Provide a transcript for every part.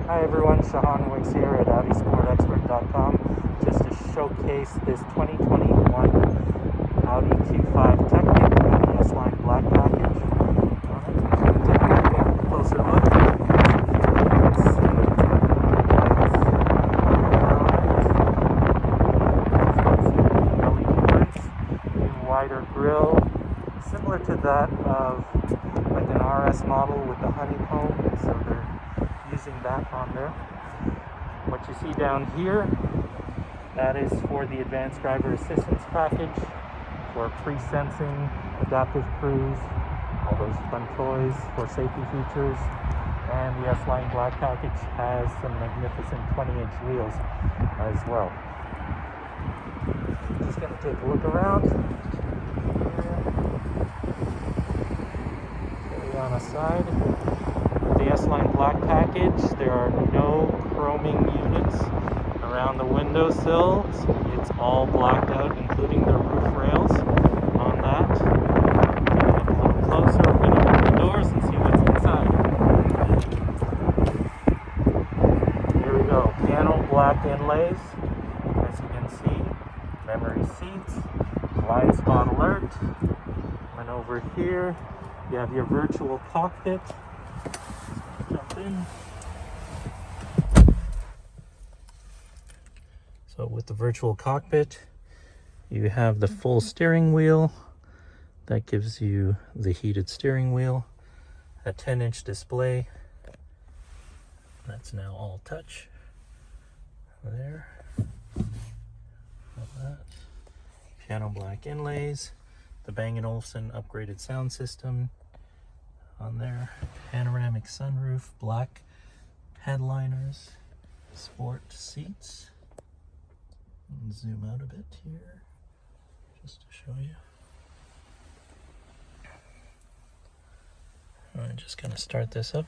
Hi everyone, Shahan Wicks here at AudiSportExpert.com just to showcase this 2021 Audi Q5 Technik with the S-Line Black package. Take a closer look. LED lights, wider grille, similar to that of like an RS model with the honeycomb, so they're using that on there. What you see down here, that is for the advanced driver assistance package for pre-sensing, adaptive cruise, all those fun toys for safety features. And the S-Line Black package has some magnificent 20-inch wheels as well. Just going to take a look around. On the side, the S-Line Black package, there are no chroming units around the windowsill. It's all blacked out, including the roof rails on that. Get a little closer, we're going to open the doors and see what's inside. Here we go, piano black inlays, as you can see, memory seats, blind spot alert, and over here you have your virtual cockpit. Jump in. So with the virtual cockpit, you have the full steering wheel. That gives you the heated steering wheel. A 10-inch display. That's now all touch. There. That. Piano black inlays. The Bang & Olufsen upgraded sound system on there. Panoramic sunroof, black headliners, sport seats. And zoom out a bit here just to show you. I'm just going to start this up.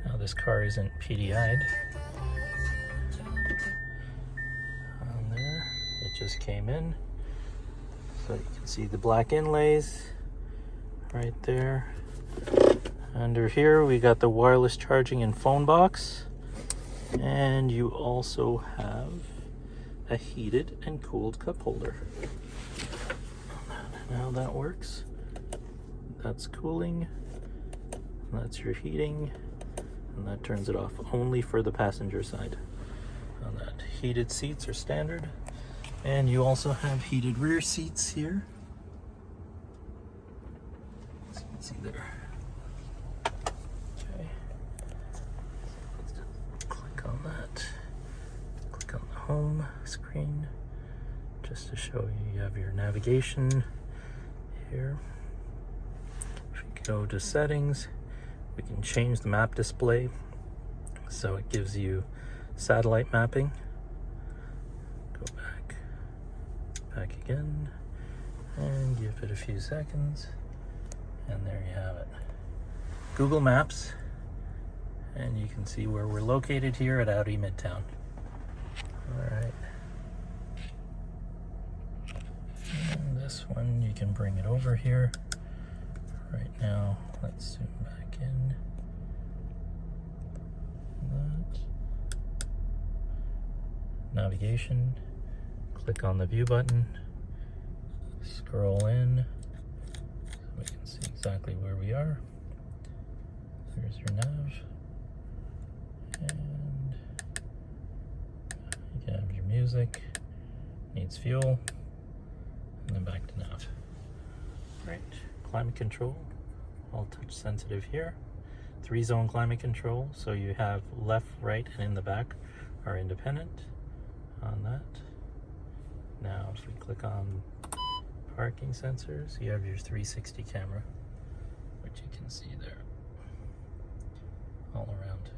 Now this car isn't PDI'd. On there, it just came in. So you can see the black inlays right there. Under here we got the wireless charging and phone box, and you also have a heated and cooled cup holder. And how that works, that's cooling, that's your heating, and that turns it off only for the passenger side. On that, heated seats are standard. And you also have heated rear seats here. As you can see there. Okay. Click on that. Click on the home screen. Just to show you have your navigation here. If you go to settings, we can change the map display. So it gives you satellite mapping. Go back again, and give it a few seconds, and there you have it. Google Maps, and you can see where we're located here at Audi Midtown. Alright. And this one, you can bring it over here. Right now, let's zoom back in. That. Navigation. Click on the view button, scroll in, so we can see exactly where we are. There's your nav, and you can have your music, needs fuel, and then back to nav. Right, climate control, all touch sensitive here. 3-zone climate control, so you have left, right, and in the back are independent on that. Now, if we click on parking sensors, you have your 360 camera, which you can see there all around.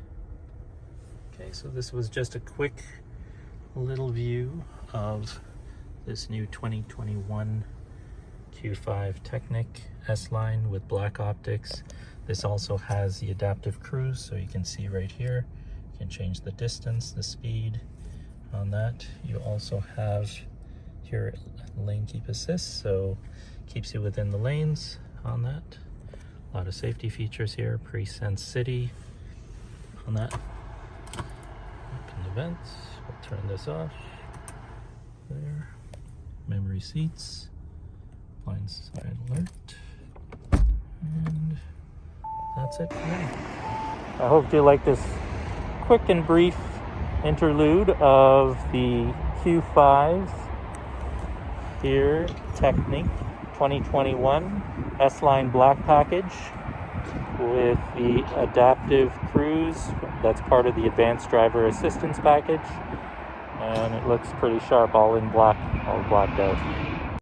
Okay, so this was just a quick little view of this new 2021 Q5 Technik S-Line with black optics. This also has the adaptive cruise, so you can see right here, you can change the distance, the speed on that. You also have your lane keep assist, so keeps you within the lanes on that. A lot of safety features here, pre-sense city, on that. Open the vents. We'll turn this off. There. Memory seats. Blind side alert. And that's it for now. I hope you like this quick and brief interlude of the Q5 here, Technik 2021 S-Line Black package with the adaptive cruise. That's part of the advanced driver assistance package, and it looks pretty sharp, all in black, all blacked out.